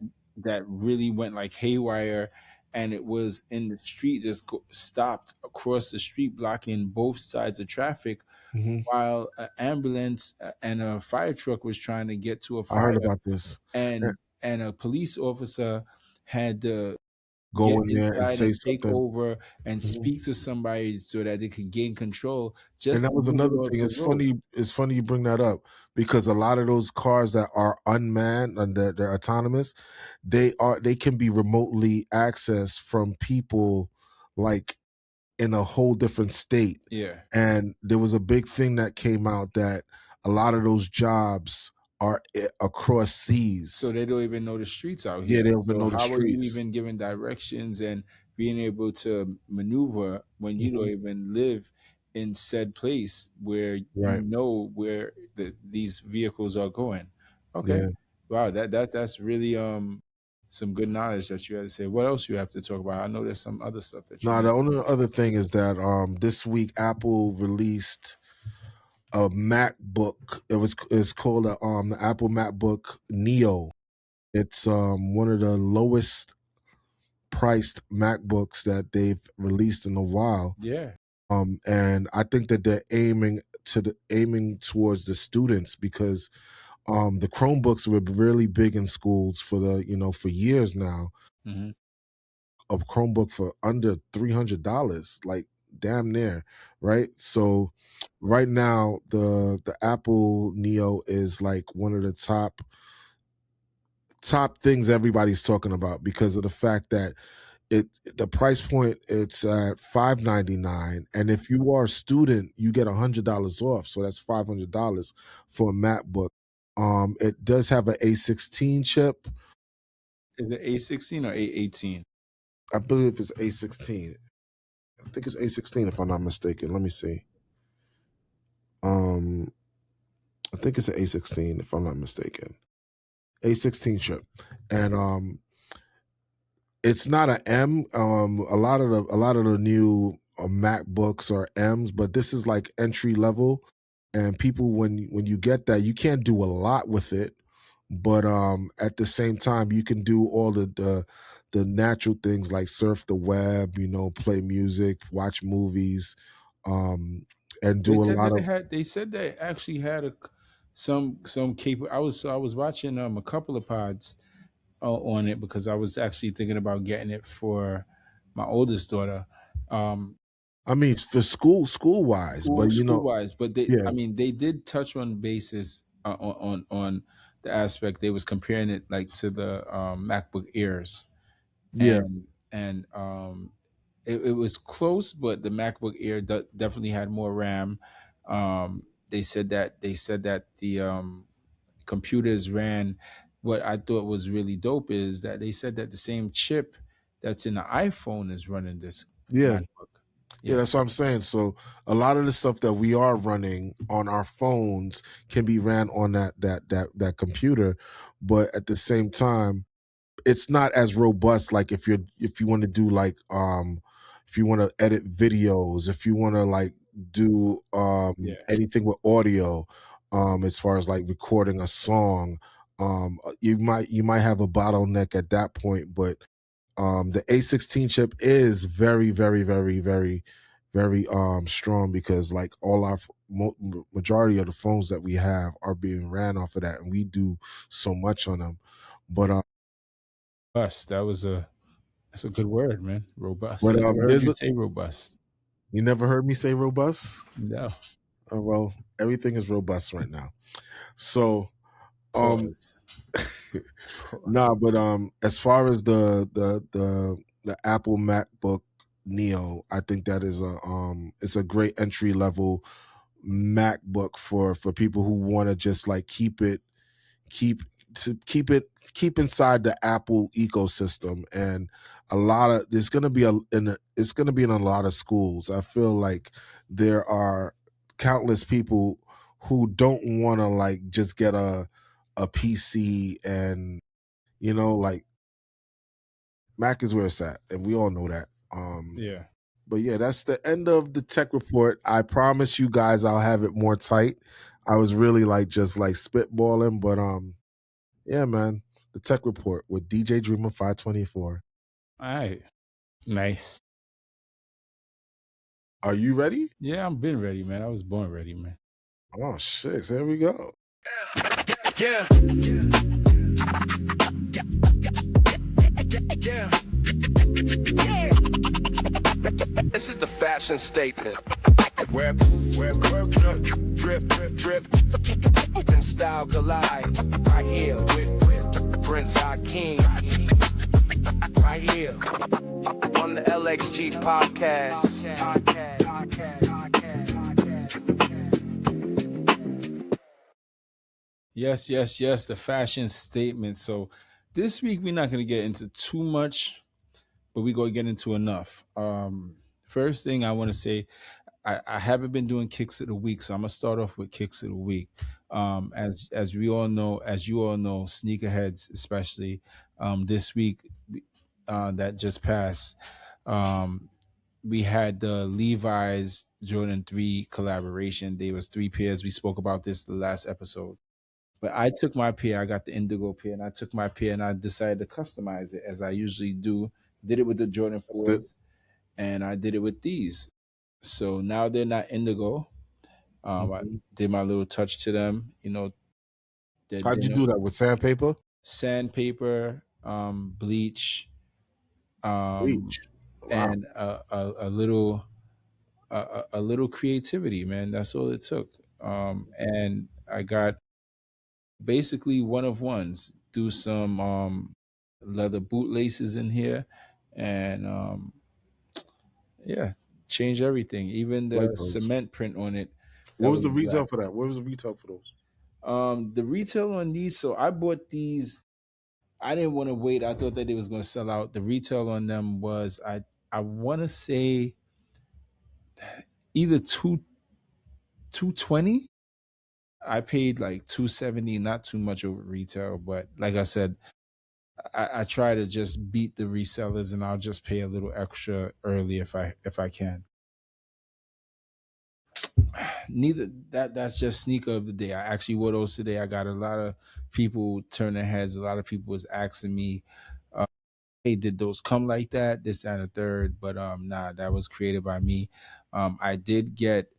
really went like haywire, and it was in the street, just stopped across the street, blocking both sides of traffic, while an ambulance and a fire truck was trying to get to a fire. I heard about this. And a police officer had to go get in there and say take something over and speak to somebody so that they could gain control. And that was another thing. It's funny you bring that up, because a lot of those cars that are unmanned and they're autonomous, they can be remotely accessed from people like in a whole different state. Yeah. And there was a big thing that came out that a lot of those jobs are across seas. So they don't even know the streets out here. Yeah, they don't even So know the how are you streets. even giving directions and being able to maneuver when you don't Mhm. even live in said place where you Right. know where these vehicles are going? Okay. Yeah. Wow, that's really some good knowledge that you had to say. What else you have to talk about? I know there's some other stuff that you Now, the need to only talk other about. thing is that this week Apple released a MacBook. It's called the Apple MacBook Neo. It's one of the lowest priced MacBooks that they've released in a while. Yeah. And I think that they're aiming towards the students because the Chromebooks were really big in schools for years now. Mm-hmm. A Chromebook for under $300, like damn near, right? So right now the Apple Neo is like one of the top things everybody's talking about because of the fact that the price point, it's at $599, and if you are a student you get $100 off, so that's $500 for a MacBook. It does have an A16 chip. Is it A16 or A18? I believe it's A16. I think it's A16 if I'm not mistaken. Let me see. I think it's an A16 if I'm not mistaken. A16 chip. And it's not an M. A lot of the new MacBooks are M's, but this is like entry level. And people, when you get that, you can't do a lot with it, but at the same time, you can do all the natural things like surf the web, play music, watch movies, and They do a said lot that of. they said they actually had some capable. I was watching a couple of pods on it because I was actually thinking about getting it for my oldest daughter. Um, I mean, for school wise, but school wise, but yeah, they did touch on basis on the aspect they was comparing it like to the MacBook Airs, yeah, and it was close, but the MacBook Air definitely had more RAM. They said that the computers ran. What I thought was really dope is that they said that the same chip that's in the iPhone is running this yeah. MacBook. Yeah, Yeah, that's what I'm saying. So a lot of the stuff that we are running on our phones can be ran on that computer, but at the same time, it's not as robust. Like if you want to do like if you want to edit videos, if you want to like do yeah. anything with audio, as far as like recording a song, you might have a bottleneck at that point, but the A16 chip is very, very, very, very, very strong because like all our majority of the phones that we have are being ran off of that, and we do so much on them. But Robust. That's a good word, man. Robust. I never heard there's you say robust. you never heard me say robust. No. Well, everything is robust right now. So um Pause. Pause. nah, but as far as the Apple MacBook Neo, I think that is it's a great entry level MacBook for people who want to just like keep keep it keep inside the Apple ecosystem. And a lot of there's going to be it's going to be in a lot of schools. I feel like there are countless people who don't want to like just get a PC, and like Mac is where it's at, and we all know that. Yeah. But yeah, that's the end of the tech report. I promise you guys I'll have it more tight. I was really like just like spitballing, but yeah, man. The tech report with DJ Dreamer 524. All right. Nice. Are you ready? Yeah, I'm been ready, man. I was born ready, man. Oh shit, here we go. Yeah. This is the fashion statement. Where drip, drip, and style collide. Right here with Prince Hakeem. Right here on the LXG podcast. Yes, yes, yes. The fashion statement. So this week we're not going to get into too much, but we're going to get into enough. First thing I want to say, I haven't been doing kicks of the week, so I'm gonna start off with kicks of the week. As we all know, as you all know, sneakerheads especially, this week that just passed, um, we had the Levi's Jordan 3 collaboration. There was three pairs. We spoke about this the last episode. But I took my pair, I got the indigo pair, and I took my pair and I decided to customize it as I usually do. Did it with the Jordan That's it. 4s and I did it with these. So now they're not indigo. I Mhm. did my little touch to them, How'd you do that with sandpaper? sandpaper, bleach, um, Bleach. Wow. and a little creativity, man. That's all it took. And I got basically one of ones. Do some leather bootlaces in here, and yeah, change everything. Even Like the those. cement print on it What that was was the retail black. for that? What was the retail for those? The retail on these, so I bought these. I didn't want to wait. I thought that they was going to sell out. The retail on them was I want to say either 220. I paid like 270, not too much over retail, but like I said, I try to just beat the resellers, and I'll just pay a little extra early if I can. Neither that's just sneaker of the day. I actually wore those today. I got a lot of people turn their heads. A lot of people was asking me, hey, did those come like that? This and the third. But nah, that was created by me. I did get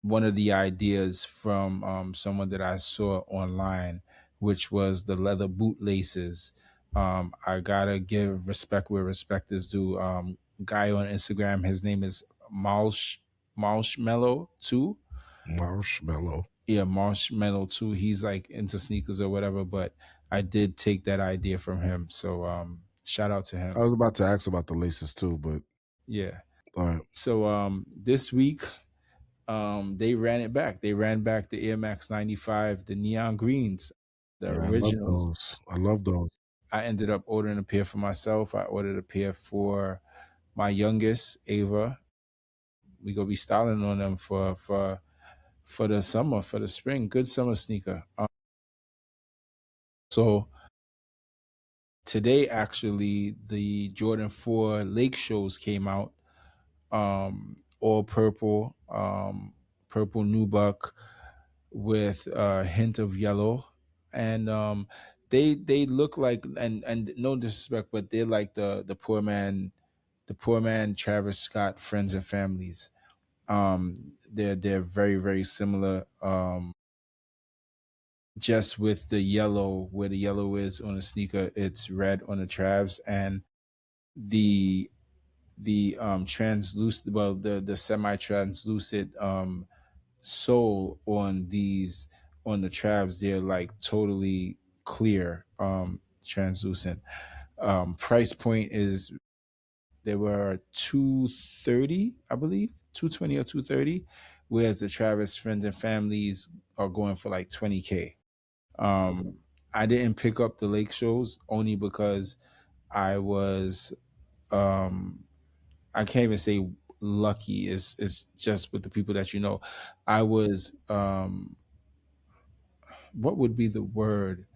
one of the ideas from someone that I saw online, which was the leather bootlaces. I gotta give respect where respect is due. Guy on Instagram, his name is Marshmallow 2. Marshmallow. Yeah, Marshmallow 2. He's like into sneakers or whatever, but I did take that idea from him. So shout out to I him. was about to ask about the laces too, but Yeah. all right. So this week they ran it back. They ran back the Air Max 95, the neon greens, the Yeah, I love originals. those. I love those. I ended up ordering a pair for myself. I ordered a pair for my youngest, Ava. We gonna be styling on them for the summer, for the spring. Good summer sneaker. So today, actually, the Jordan 4 Lake shows came out. All purple, purple nubuck with a hint of yellow, and they look like, and no disrespect, but they're like the poor man Travis Scott friends and families. They're very very similar. Just with the yellow, where the yellow is on a sneaker, it's red on the Travs, and the translucent, well, the semi translucent sole on these, on the Travs, they're like totally clear, translucent. Price point is, they were 230, I believe, 220 or 230, whereas the Travis friends and families are going for like 20K. I didn't pick up the lake shows only because I was, um I can't even say lucky. Is just with the people that you know. I was, what would be the word?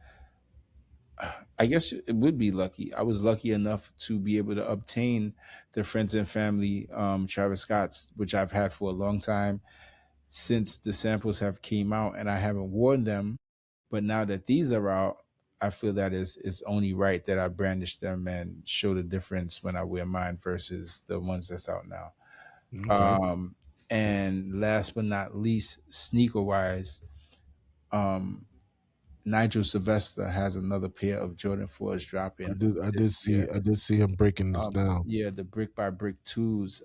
I guess it would be lucky. I was lucky enough to be able to obtain the friends and family Travis Scott's, which I've had for a long time since the samples have came out, and I haven't worn them. But now that these are out, I feel that it's only right that I brandish them and show the difference when I wear mine versus the ones that's out now. Okay. Um, and last but not least, sneaker wise, um, Nigel Sylvester has another pair of Jordan 4s dropping this year. I did see him breaking this down. Yeah, the brick by brick twos.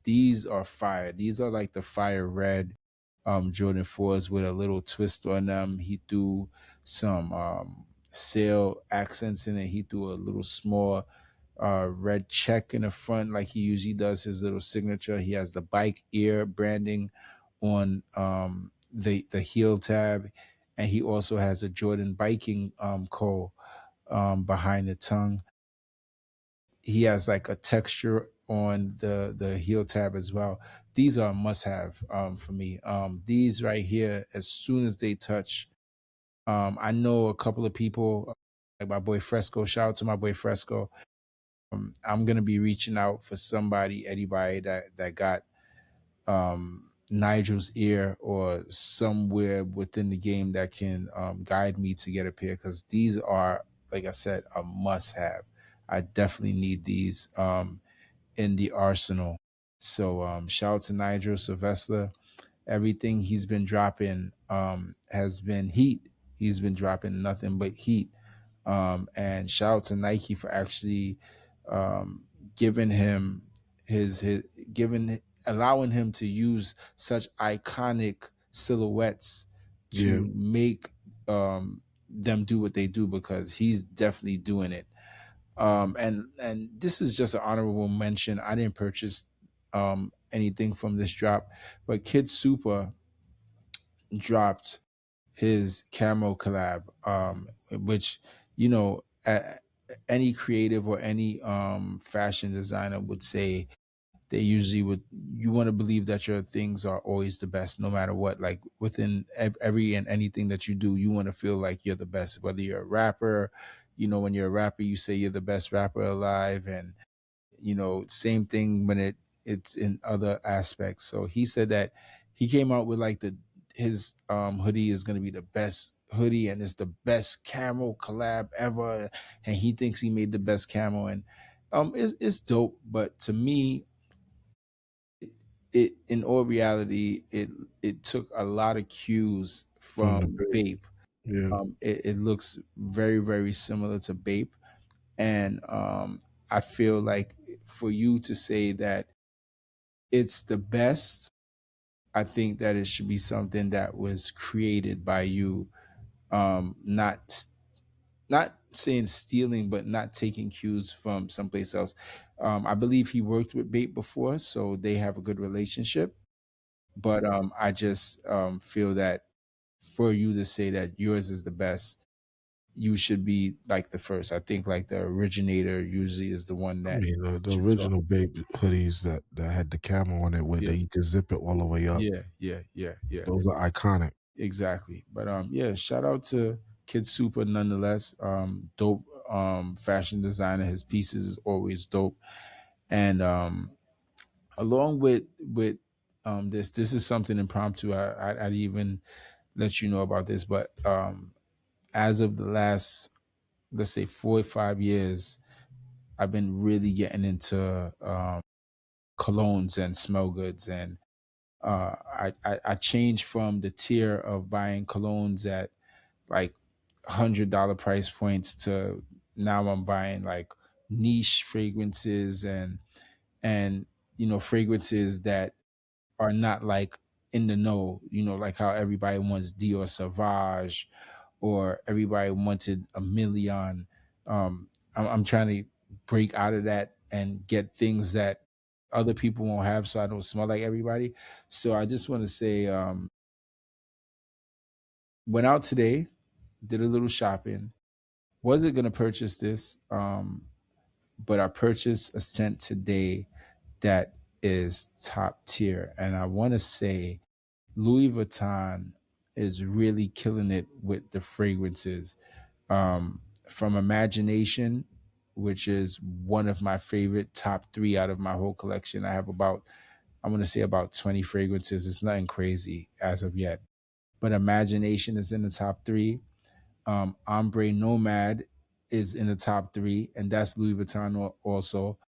These are fire. These are like the fire red Jordan 4s with a little twist on them. He threw some sail accents in it. He threw a little small red check in the front, like he usually does his little signature. He has the bike ear branding on the heel tab, and he also has a Jordan biking co behind the tongue. He has like a texture on the heel tab as well. These are a must have for me. These right here, as soon as they touch, I know a couple of people, like my boy Fresco. Shout out to my boy Fresco. I'm gonna be reaching out for somebody, anybody that got Nigel's ear or somewhere within the game that can guide me to get a pair, because these are, like I said, a must have. I definitely need these in the arsenal. So shout out to Nigel Sylvester. Everything he's been dropping has been heat. He's been dropping nothing but heat. And shout out to Nike for actually um, giving him his giving allowing him to use such iconic silhouettes Yeah. to make them do what they do, because he's definitely doing it. And this is just an honorable mention. I didn't purchase anything from this drop, but Kid Super dropped his camo collab, which, you know, any creative or any fashion designer would say they usually would. You want to believe that your things are always the best, no matter what. Like within every and anything that you do, you want to feel like you're the best. Whether you're a rapper, you know, when you're a rapper, you say you're the best rapper alive, and same thing when it's in other aspects. So he said that he came out with like his hoodie is going to be the best hoodie, and it's the best camo collab ever, and he thinks he made the best camo. And it's dope, but to me, it in all reality, it took a lot of cues From the from big. Bape. Yeah. It looks very, very similar to Bape, and I feel like for you to say that it's the best, I think that it should be something that was created by you, not saying stealing, but not taking cues from someplace else. I believe he worked with Bape before, so they have a good relationship. But I just feel that for you to say that yours is the best, you should be like the first. I think like the originator usually is the one I that mean, the should talk. original Babe hoodies that had the camo on it, where Yeah, you could zip it all the way up. yeah. Those are iconic. Exactly. But yeah, shout out to Kid Super nonetheless. Dope fashion designer. His pieces is always dope. And along with this is something impromptu. I'd even let you know about this, but as of the last, let's say, 4 or 5 years, I've been really getting into colognes and smell goods. And I changed from the tier of buying colognes at like $100 price points to now I'm buying like niche fragrances, and fragrances that are not like in the know, like how everybody wants Dior Sauvage or everybody wanted a million. I'm trying to break out of that and get things that other people won't have, so I don't smell like everybody. So I just want to say, went out today, did a little shopping. Wasn't gonna purchase this, but I purchased a scent today that is top tier, and I want to say Louis Vuitton is really killing it with the fragrances. From Imagination, which is one of my favorite top three out of my whole collection. I have I'm going to say about 20 fragrances. It's nothing crazy as of yet. But Imagination is in the top three. Ombre Nomad is in the top three, and that's Louis Vuitton also.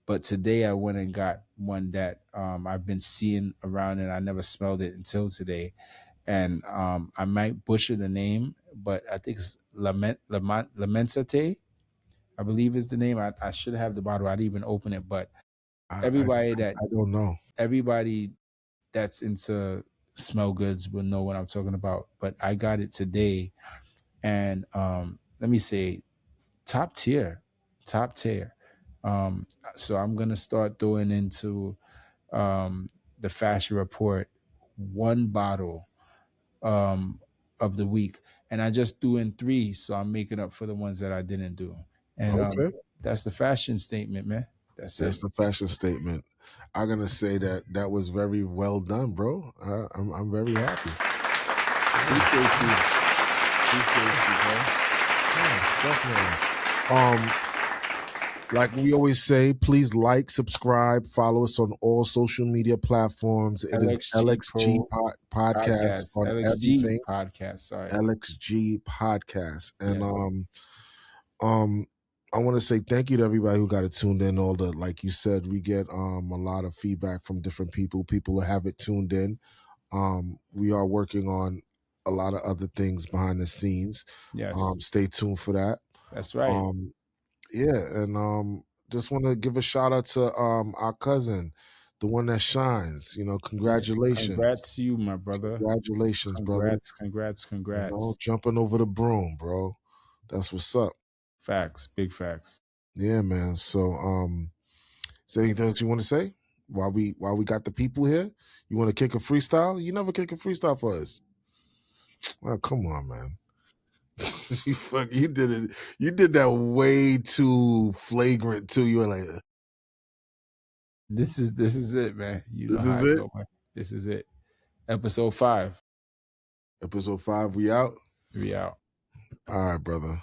But today I went and got one that I've been seeing around, and I never smelled it until today. And I might butcher the name, but I think it's Lamentate, I believe is the name. I should have the bottle. I'd even open it, but everybody that I don't know. everybody that's into smell goods will know what I'm talking about. But I got it today, and let me say, top tier, top tier. So I'm gonna start throwing into the fashion report one bottle of the week, and I just threw in 3, so I'm making up for the ones that I didn't do. And Okay. that's the fashion statement, man. That's the fashion statement. I'm gonna say that was very well done, bro. I'm very happy. Appreciate you, bro. Definitely. Like we always say, please like, subscribe, follow us on all social media platforms. It is LXG podcast on LXG everything. podcast. Sorry, LXG podcast, and yes. I want to say thank you to everybody who got it tuned in. All the, like you said, we get a lot of feedback from different people. People who have it tuned in. We are working on a lot of other things behind the scenes. Yes. Stay tuned for that. That's right. Yeah, and just want to give a shout out to our cousin, the one that shines. You know, congratulations. Congrats to you, my brother. Congratulations, brother. Congrats. You know, jumping over the broom, bro. That's what's up. Facts, big facts. Yeah, man. So, is there anything else you want to say while we got the people here? You want to kick a freestyle? You never kick a freestyle for us. Oh, come on, man. you did it. You did that way too flagrant too. You were like, this is it, man. You know this how is I it. go, man. This is it. Episode 5. Episode 5. We out. We out. All right, brother.